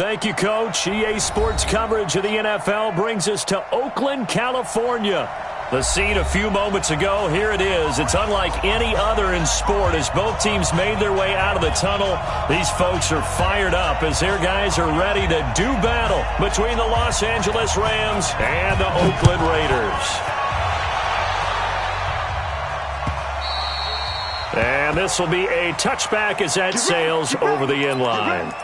Thank you, Coach. EA Sports coverage of the NFL brings us to Oakland, California. The scene a few moments ago, here it is. It's unlike any other in sport as both teams made their way out of the tunnel. These folks are fired up as their guys are ready to do battle between the Los Angeles Rams and the Oakland Raiders. And this will be a touchback as that sails over the end line.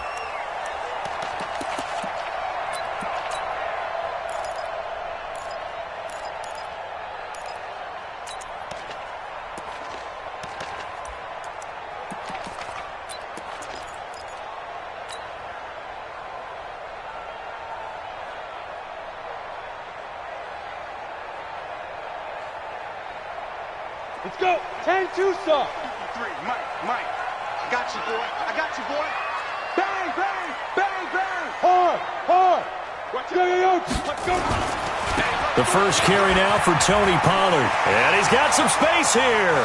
Let's go. 10-2, sir. 3, Mike. I got you, boy. Bang, bang, bang, bang. Hard. Let's go. The first carry now for Tony Pollard. And he's got some space here.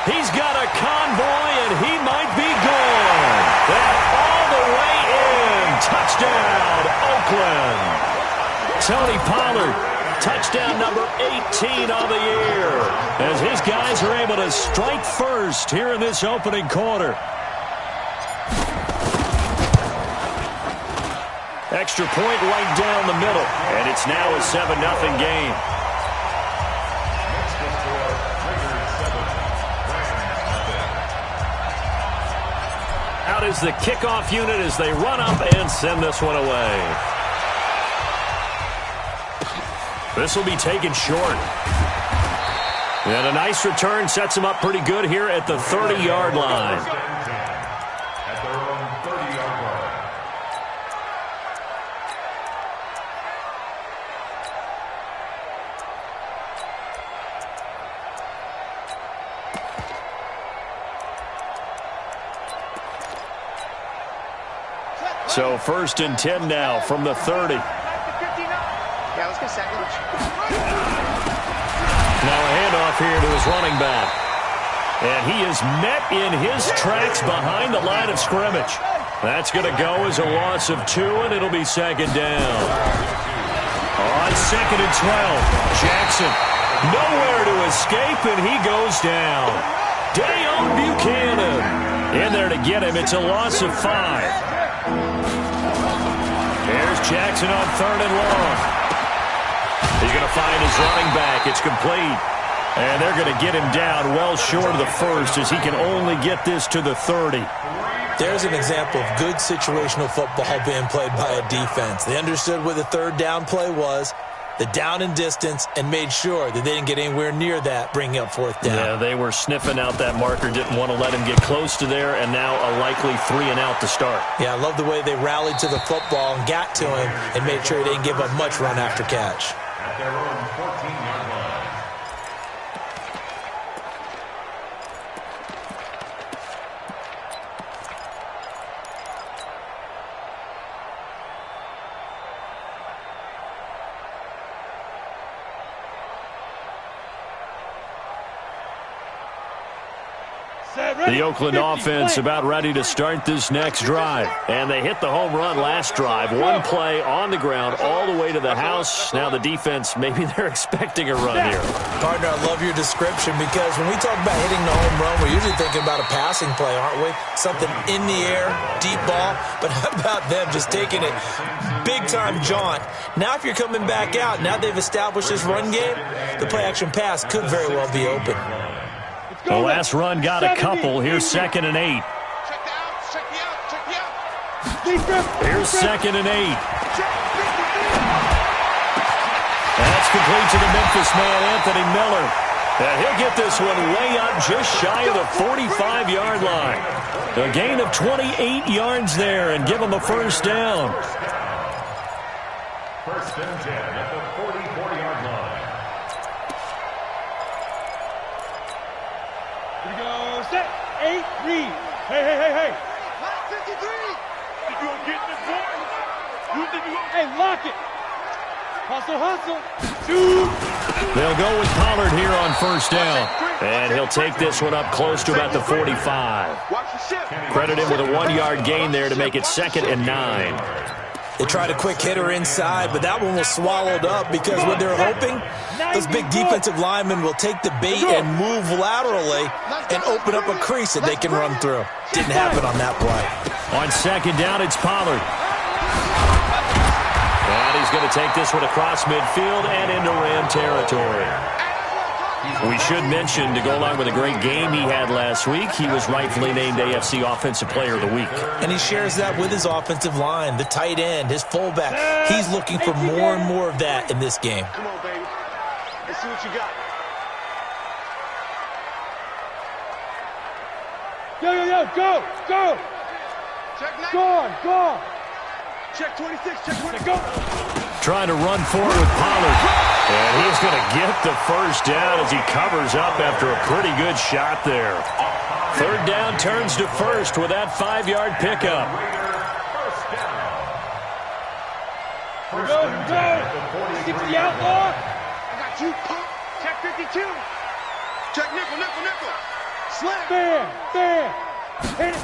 He's got a convoy, and he might be gone. And all the way in. Touchdown, Oakland. Tony Pollard. Touchdown number 18 on the year as his guys are able to strike first here in this opening quarter. Extra point right down the middle, and it's now a 7-0 game. Out is the kickoff unit as they run up and send this one away. This will be taken short. And a nice return sets him up pretty good here at the 30-yard line. At their own 30-yard line. So 1st and 10 now from the 30. Yeah, let's get second. Now a handoff here to his running back. And he is met in his tracks behind the line of scrimmage. That's going to go as a loss of 2, and it'll be 2nd down. On 2nd and 12, Jackson nowhere to escape, and he goes down. Dayon Buchanan in there to get him. It's a loss of 5. There's Jackson on 3rd and long. He's going to find his running back. It's complete. And they're going to get him down well short of the 1st as he can only get this to the 30. There's an example of good situational football being played by a defense. They understood where the 3rd down play was, the down and distance, and made sure that they didn't get anywhere near that, bringing up 4th down. Yeah, they were sniffing out that marker, didn't want to let him get close to there, and now a likely 3 and out to start. Yeah, I love the way they rallied to the football and got to him and made sure he didn't give up much run after catch. At their own 14-yard line. The Oakland offense about ready to start this next drive. And they hit the home run last drive. One play on the ground all the way to the house. Now the defense, maybe they're expecting a run here. Partner, I love your description because when we talk about hitting the home run, we're usually thinking about a passing play, aren't we? Something in the air, deep ball. But how about them just taking it big-time jaunt? Now if you're coming back out, now they've established this run game, the play-action pass could very well be open. The last run got a couple. Here's 2nd and 8. Check the out. Here's 2nd and 8. That's complete to the Memphis man, Anthony Miller. And he'll get this one way up just shy of the 45-yard line. A gain of 28 yards there and give him a 1st down. 1st and 10 at the 44-yard line. Here we go. Set. 8, read. Hey. 53. Think you gonna get this one? You think you gonna... Hey, lock it. Hustle. They'll go with Pollard here on first down. And he'll take this one up close to about the 45. Credit him with a 1-yard gain there to make it 2nd and 9. They tried a quick hitter inside, but that one was swallowed up because what they're hoping, those big defensive linemen will take the bait and move laterally and open up a crease that they can run through. Didn't happen on that play. On 2nd down, it's Pollard. And he's going to take this one across midfield and into Ram territory. We should mention, to go along with a great game he had last week, he was rightfully named AFC Offensive Player of the Week. And he shares that with his offensive line, the tight end, his fullback. He's looking for more and more of that in this game. Come on, baby. Let's see what you got. Go! Check 9. Go on! Check 26. Check 20. Go! Trying to run forward with Pollard. And he's going to get the first down as he covers up after a pretty good shot there. 3rd down turns to 1st with that 5-yard pickup. Go! Get to the outlaw! I got you. Check 52. Check nickel. Slam. Bam! Hit it!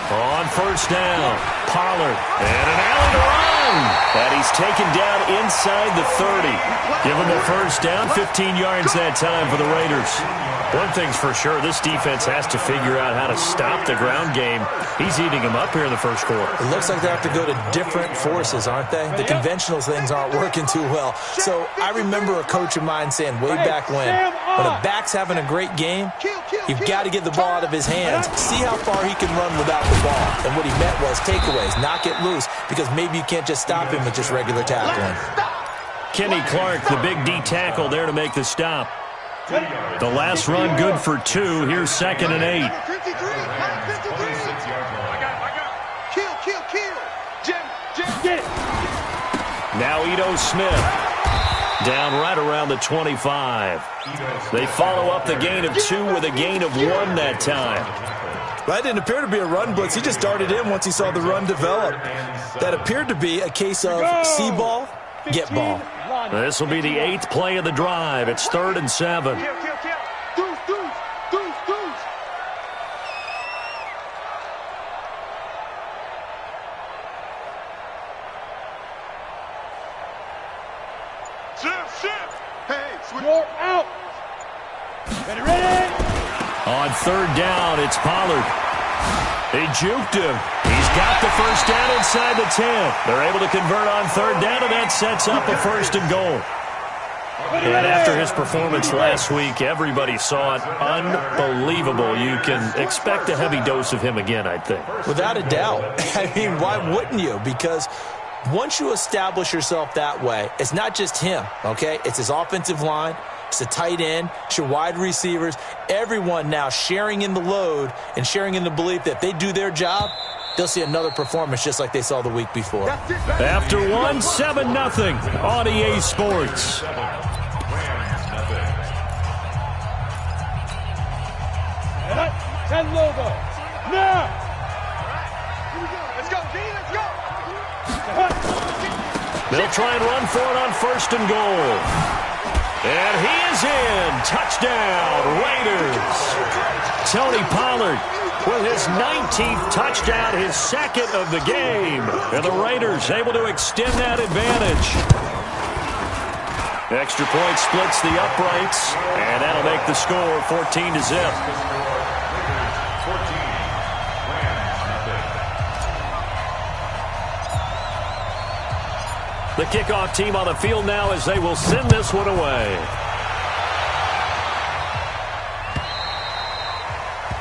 On first down, Pollard, and an alley to run. And he's taken down inside the 30. Give him the first down, 15 yards that time for the Raiders. One thing's for sure, this defense has to figure out how to stop the ground game. He's eating them up here in the first quarter. It looks like they have to go to different forces, aren't they? The conventional things aren't working too well. So I remember a coach of mine saying way back when a back's having a great game, you've got to get the ball out of his hands. See how far he can run without the ball. And what he meant was takeaways, knock it loose, because maybe you can't just stop him with just regular tackling. Kenny Clark, the big D tackle there to make the stop. The last run good for 2. Here's 2nd and 8. 53. Kill. Jim. Get it! Now Ito Smith. Down right around the 25. They follow up the gain of 2 with a gain of 1 that time. That didn't appear to be a run blitz. He just darted in once he saw the run develop. That appeared to be a case of see ball, get ball. This will be the 8th play of the drive. It's 3rd and 7. Kill. Deuce. Shift. Hey, switch. You're out! Ready! On 3rd down, it's Pollard. They juked him. He's got the first down inside the 10. They're able to convert on 3rd down, and that sets up a 1st and goal. And after his performance last week, everybody saw it. Unbelievable. You can expect a heavy dose of him again, I think. Without a doubt. I mean, why wouldn't you? Because once you establish yourself that way, it's not just him, okay? It's his offensive line. It's the tight end. It's your wide receivers. Everyone now sharing in the load and sharing in the belief that if they do their job, they'll see another performance just like they saw the week before. After 1, 7-0 on EA Sports. Ten logo. Now. Let's go, D. Let's go. They'll try and run for it on 1st and goal. And he is in. Touchdown, Raiders. Tony Pollard with his 19th touchdown, his 2nd of the game. And the Raiders able to extend that advantage. Extra point splits the uprights, and that'll make the score 14-0. The kickoff team on the field now as they will send this one away.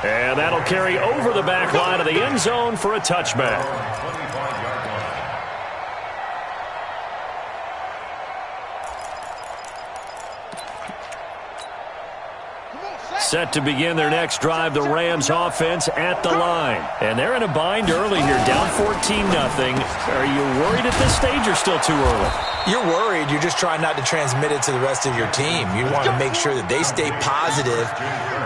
And that'll carry over the back line of the end zone for a touchback. Set to begin their next drive, the Rams offense at the line. And they're in a bind early here, down 14-0. Are you worried at this stage or still too early? You're worried. You're just trying not to transmit it to the rest of your team. You want to make sure that they stay positive.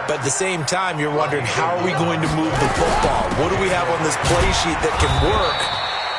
But at the same time, you're wondering, how are we going to move the football? What do we have on this play sheet that can work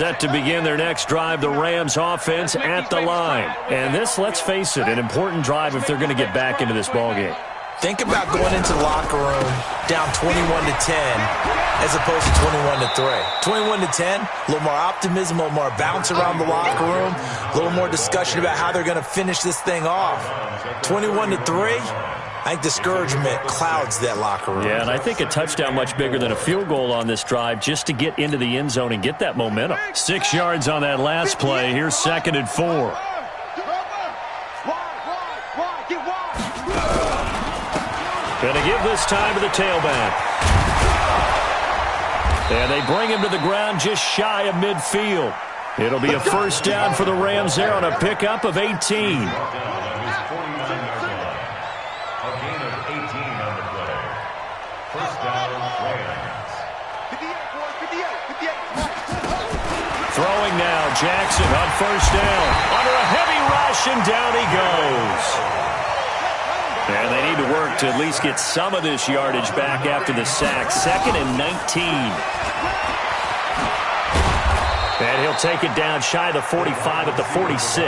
Set to begin their next drive, the Rams offense at the line. And this, let's face it, an important drive if they're going to get back into this ballgame. Think about going into the locker room down 21-10 as opposed to 21-3. 21-10, a little more optimism, a little more bounce around the locker room, a little more discussion about how they're going to finish this thing off. 21-3. I think discouragement clouds that locker room. Yeah, and I think a touchdown much bigger than a field goal on this drive just to get into the end zone and get that momentum. 6 yards on that last play. Here's 2nd and 4. Going to give this time to the tailback. And they bring him to the ground just shy of midfield. It'll be a first down for the Rams there on a pickup of 18. Throwing now, Jackson on first down. Under a heavy rush, and down he goes. And they need to work to at least get some of this yardage back after the sack. 2nd and 19. And he'll take it down shy of the 45 at the 46.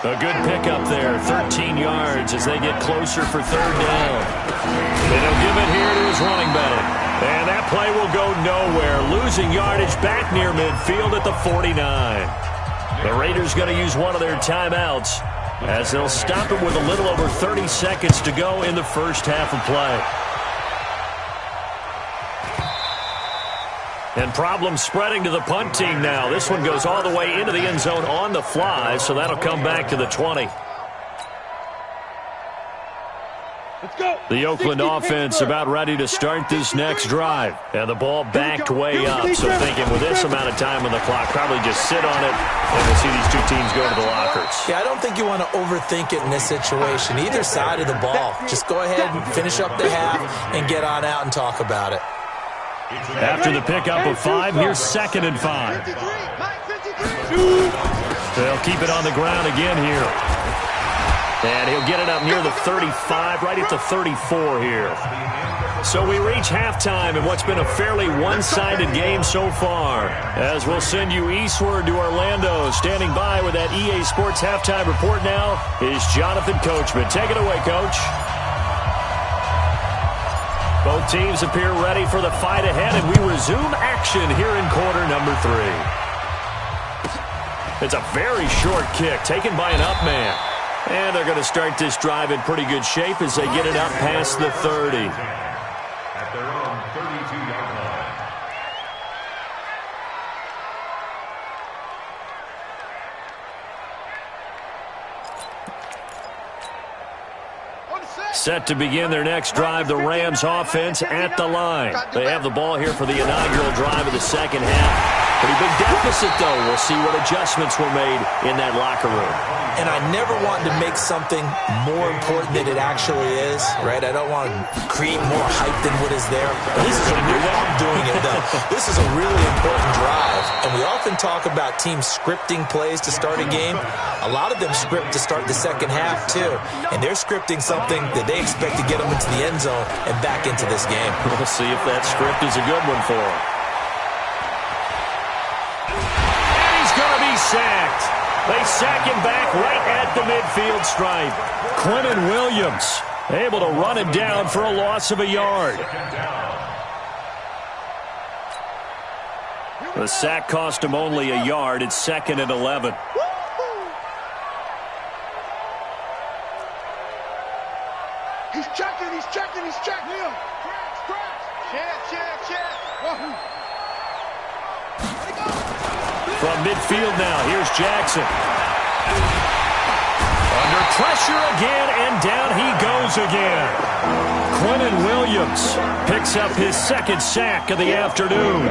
A good pickup there, 13 yards as they get closer for 3rd down. And he'll give it here to his running back. And that play will go nowhere, losing yardage back near midfield at the 49. The Raiders going to use one of their timeouts as they'll stop it with a little over 30 seconds to go in the first half of play. And problems spreading to the punt team now. This one goes all the way into the end zone on the fly, so that'll come back to the 20. The Oakland offense about ready to start this next drive. And the ball backed way up, so thinking with this amount of time on the clock, probably just sit on it, and we'll see these two teams go to the lockers. Yeah, I don't think you want to overthink it in this situation. Either side of the ball. Just go ahead and finish up the half and get on out and talk about it. After the pickup of 5, here's 2nd and 5. They'll keep it on the ground again here. And he'll get it up near the 35, right at the 34 here. So we reach halftime in what's been a fairly one-sided game so far. As we'll send you eastward to Orlando. Standing by with that EA Sports halftime report now is Jonathan Coachman. Take it away, Coach. Both teams appear ready for the fight ahead, and we resume action here in quarter number 3. It's a very short kick taken by an up man. And they're going to start this drive in pretty good shape as they get it up past the 30. At their own 32-yard line. Set to begin their next drive, the Rams offense at the line. They have the ball here for the inaugural drive of the second half. Pretty big deficit, though. We'll see what adjustments were made in that locker room. And I never want to make something more important than it actually is, right? I don't want to create more hype than what is there. But this is a really, I'm doing it, though. This is a really important drive. And we often talk about teams scripting plays to start a game. A lot of them script to start the second half, too. And they're scripting something that they expect to get them into the end zone and back into this game. We'll see if that script is a good one for them. And he's going to be sacked. They sack him back right at the midfield stripe. Quentin Williams able to run him down for a loss of a yard. The sack cost him only a yard. It's 2nd and 11. He's checking, he's checking, he's checking. Check. From midfield now, here's Jackson. Under pressure again, and down he goes again. Quentin Williams picks up his 2nd sack of the afternoon.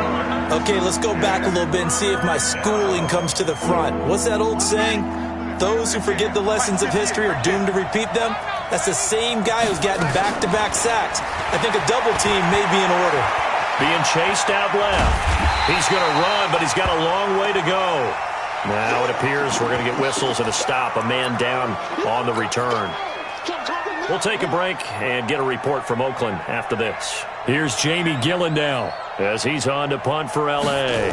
Okay, let's go back a little bit and see if my schooling comes to the front. What's that old saying? Those who forget the lessons of history are doomed to repeat them. That's the same guy who's gotten back-to-back sacks. I think a double team may be in order. Being chased out left. He's going to run, but he's got a long way to go. Now it appears we're going to get whistles and a stop. A man down on the return. We'll take a break and get a report from Oakland after this. Here's Jamie Gillen now as he's on to punt for L.A.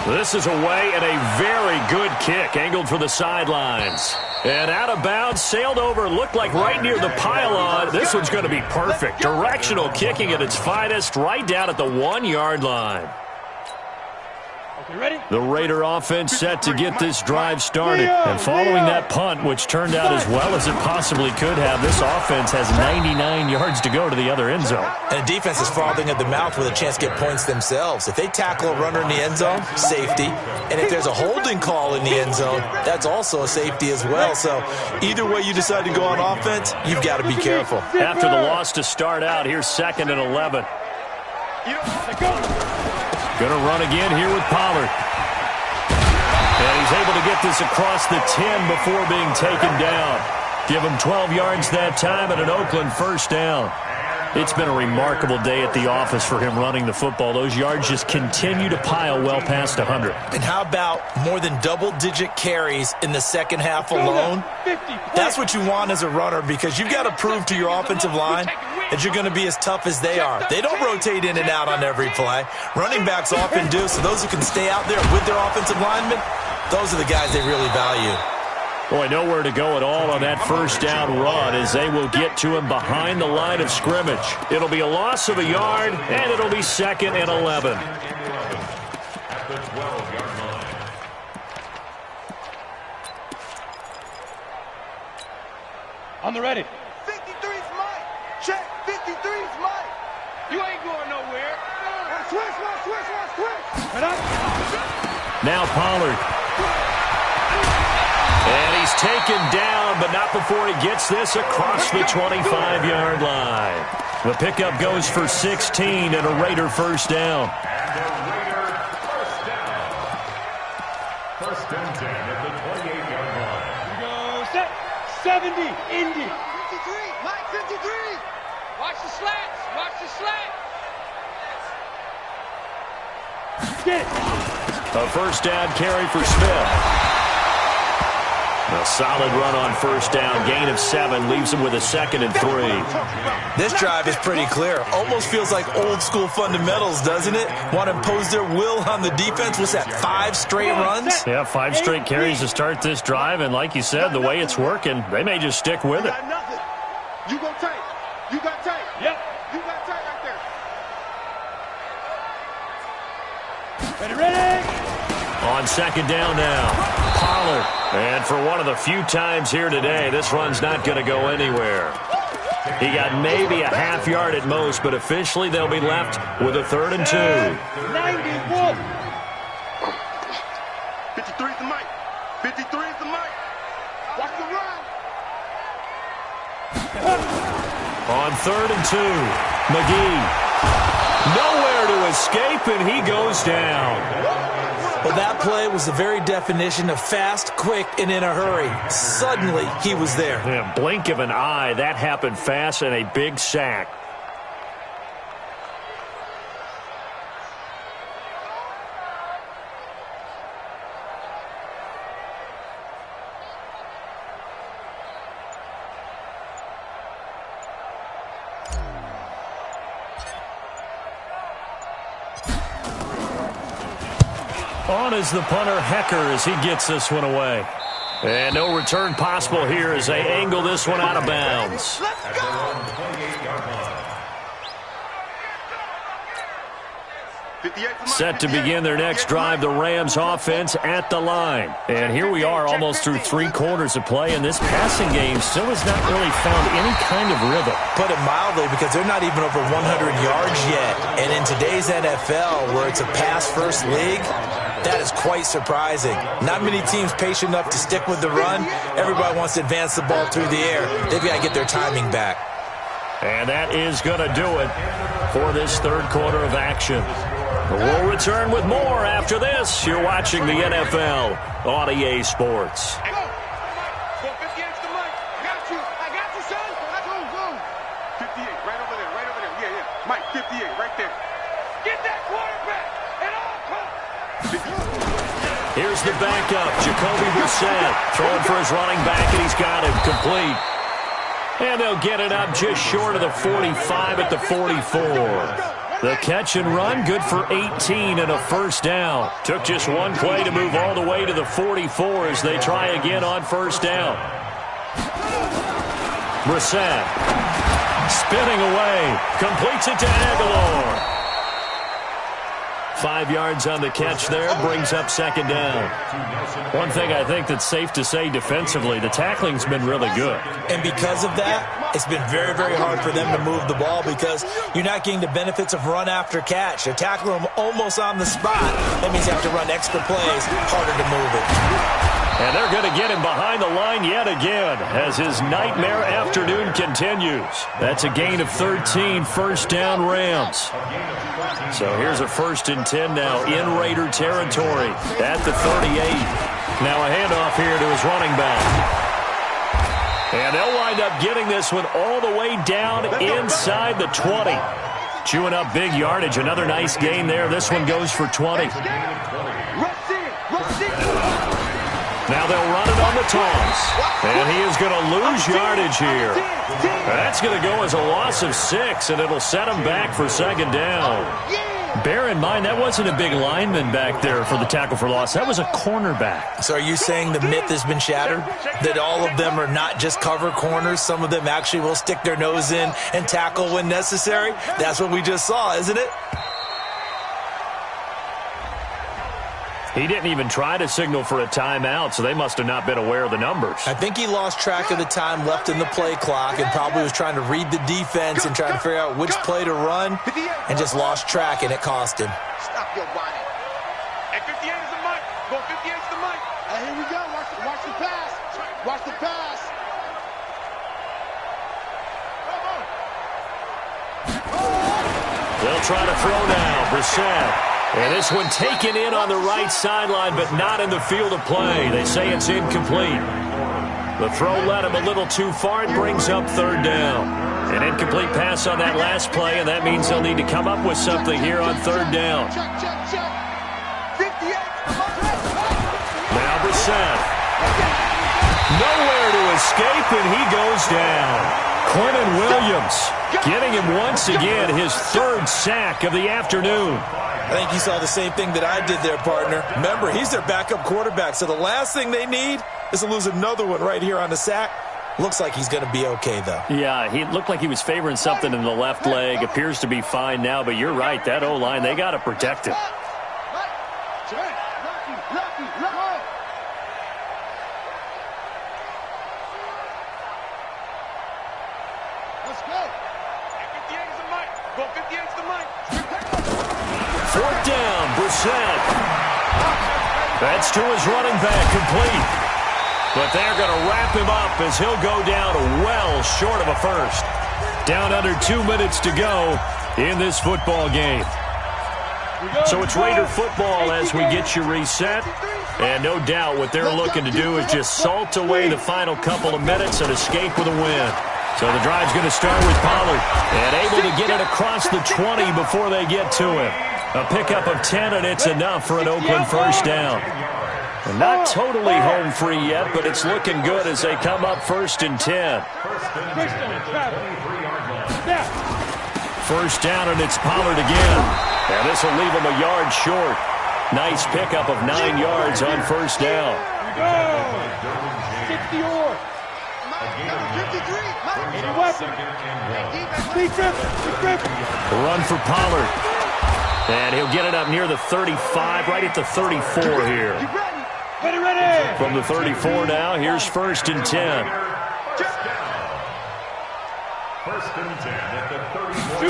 This is away and a very good kick, angled for the sidelines. And out of bounds, sailed over, looked like right near the pylon. This one's going to be perfect. Directional kicking at its finest, right down at the 1-yard line. Ready? The Raider offense set to get this drive started. And following that punt, which turned out as well as it possibly could have, this offense has 99 yards to go to the other end zone. And the defense is frothing at the mouth with a chance to get points themselves. If they tackle a runner in the end zone, safety. And if there's a holding call in the end zone, that's also a safety as well. So either way you decide to go on offense, you've got to be careful. After the loss to start out, here's 2nd and 11. Going to run again here with Pollard. And he's able to get this across the 10 before being taken down. Give him 12 yards that time and an Oakland first down. It's been a remarkable day at the office for him running the football. Those yards just continue to pile well past 100. And how about more than double-digit carries in the second half alone? That's what you want as a runner, because you've got to prove to your offensive line that you're going to be as tough as they are. They don't rotate in and out on every play. Running backs often do, so those who can stay out there with their offensive linemen, those are the guys they really value. Boy, nowhere to go at all on that first down run as they will get to him behind the line of scrimmage. It'll be a loss of a yard, and it'll be 2nd and 11. At the 12-yard line. On the ready. 53's Mike. Check. 53's Mike. You ain't going nowhere. Switch. Head up. Now Pollard. And he's taken down, but not before he gets this across the 25-yard line. The pickup goes for 16 and a Raider first down. And the Raider first down. 1st and 10 at the 28-yard line. We go set. 70. Indy. 53. Mike 53. Watch the slats. Watch the slat. Get it. A first down carry for Smith. A solid run on first down. Gain of 7 leaves him with a 2nd and 3. This drive is pretty clear. Almost feels like old school fundamentals, doesn't it? Want to impose their will on the defense. What's that, 5 straight runs? Yeah, 5 straight carries to start this drive. And like you said, the way it's working, they may just stick with it. You go tight. You got tight. Yep. You got tight right there. Ready. On 2nd down now, Pollard. And for one of the few times here today, this run's not going to go anywhere. He got maybe a half yard at most, but officially they'll be left with a 3rd and 2. 91. 53's the Mike. 53's the Mike. Watch the run. On 3rd and 2, McGee. Nowhere to escape, and he goes down. Well, that play was the very definition of fast, quick, and in a hurry. Suddenly, he was there. Yeah, blink of an eye, that happened fast, and a big sack. On is the punter, Hecker, as he gets this one away. And no return possible here as they angle this one out of bounds. Let's At go. their own 28-yard line. Set to begin their next drive, the Rams offense at the line. And here we are almost through 3 quarters of play, and this passing game still has not really found any kind of rhythm. Put it mildly, because they're not even over 100 yards yet. And in today's NFL, where it's a pass-first league, that is quite surprising. Not many teams patient enough to stick with the run. Everybody wants to advance the ball through the air. They've got to get their timing back. And that is going to do it for this 3rd quarter of action. We'll return with more after this. You're watching the NFL on EA Sports. Go. Go 58 to Mike. I got you, son. Go. 58, right over there. Yeah. Mike, 58, right there. Get that quarterback. And all come. Here's the backup, Jacoby Brissett, throwing for his running back, and he's got him complete. And they'll get it up just short of the 45 at the 44. The catch and run, good for 18 and a first down. Took just one play to move all the way to the 44 as they try again on first down. Brissett spinning away, completes it to Aguilar. 5 yards on the catch there, brings up second down. One thing I think that's safe to say defensively, the tackling's been really good. And because of that, it's been very, very hard for them to move the ball because you're not getting the benefits of run after catch. They're tackling them almost on the spot. That means you have to run extra plays, harder to move it. And they're going to get him behind the line yet again as his nightmare afternoon continues. That's a gain of 13, first down Rams. So here's a 1st and 10 now in Raider territory at the 38. Now a handoff here to his running back. And they'll wind up getting this one all the way down inside the 20. Chewing up big yardage. Another nice gain there. This one goes for 20. Now they'll run it on the toss. And he is going to lose yardage here. That's going to go as a loss of 6, and it'll set him back for second down. Bear in mind, that wasn't a big lineman back there for the tackle for loss. That was a cornerback. So are you saying the myth has been shattered? That all of them are not just cover corners? Some of them actually will stick their nose in and tackle when necessary? That's what we just saw, isn't it? He didn't even try to signal for a timeout, so they must have not been aware of the numbers. I think he lost track of the time left in the play clock and probably was trying to read the defense and trying to figure out which play to run and just lost track, and it cost him. Stop your whining. At 58 is the mic. Go 58 is the mic. Hey, here we go. Watch the pass. Watch the pass. They'll try to throw now. Brissett. And this one taken in on the right sideline, but not in the field of play. They say it's incomplete. The throw led him a little too far. It brings up third down. An incomplete pass on that last play, and that means they'll need to come up with something here on third down. Now Brissett. Nowhere to escape, and he goes down. Quentin Williams getting him once again his 3rd sack of the afternoon. I think you saw the same thing that I did there, partner. Remember, he's their backup quarterback, so the last thing they need is to lose another one right here on the sack. Looks like he's going to be okay, though. Yeah, he looked like he was favoring something in the left leg. Appears to be fine now, but you're right. That O-line, they got to protect it. Let's go. 58 is the mic. Go 58 is the mic. 4th down, Brissett. That's to his running back, complete. But they're going to wrap him up as he'll go down well short of a first. Down under 2 minutes to go in this football game. So it's Raider football as we get you reset. And no doubt what they're looking to do is just salt away the final couple of minutes and escape with a win. So the drive's going to start with Pollard. And able to get it across the 20 before they get to him. A pickup of 10, and it's enough for an Oakland first down. And not totally home free yet, but it's looking good as they come up 1st and 10. First down, and it's Pollard again. And this will leave him a yard short. Nice pickup of 9 yards on first down. 60 or. The run for Pollard. And he'll get it up near the 35, right at the 34 here. Ready. From the 34 now, here's 1st and 10. 1st and 10 at the 34.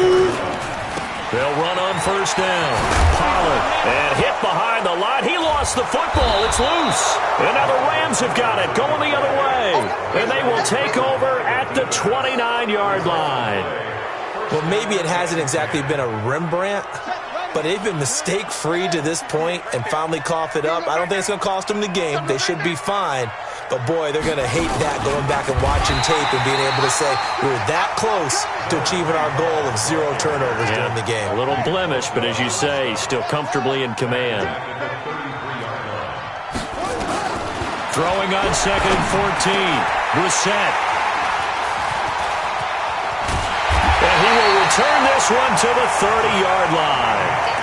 They'll run on first down. Pollard, and hit behind the line. He lost the football. It's loose. And now the Rams have got it, going the other way. And they will take over at the 29-yard line. Well, maybe it hasn't exactly been a Rembrandt, but they've been mistake-free to this point and finally cough it up. I don't think it's going to cost them the game. They should be fine. But, boy, they're going to hate that, going back and watching tape and being able to say we were that close to achieving our goal of 0 turnovers during the game. A little blemish, but as you say, still comfortably in command. Throwing on 2nd and 14. Brissett. And he will return this one to the 30-yard line.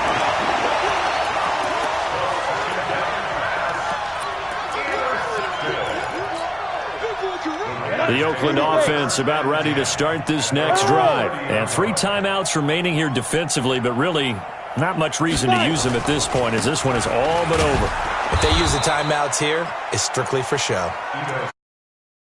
The Oakland offense about ready to start this next drive. And 3 timeouts remaining here defensively, but really not much reason to use them at this point, as this one is all but over. If they use the timeouts here, it's strictly for show.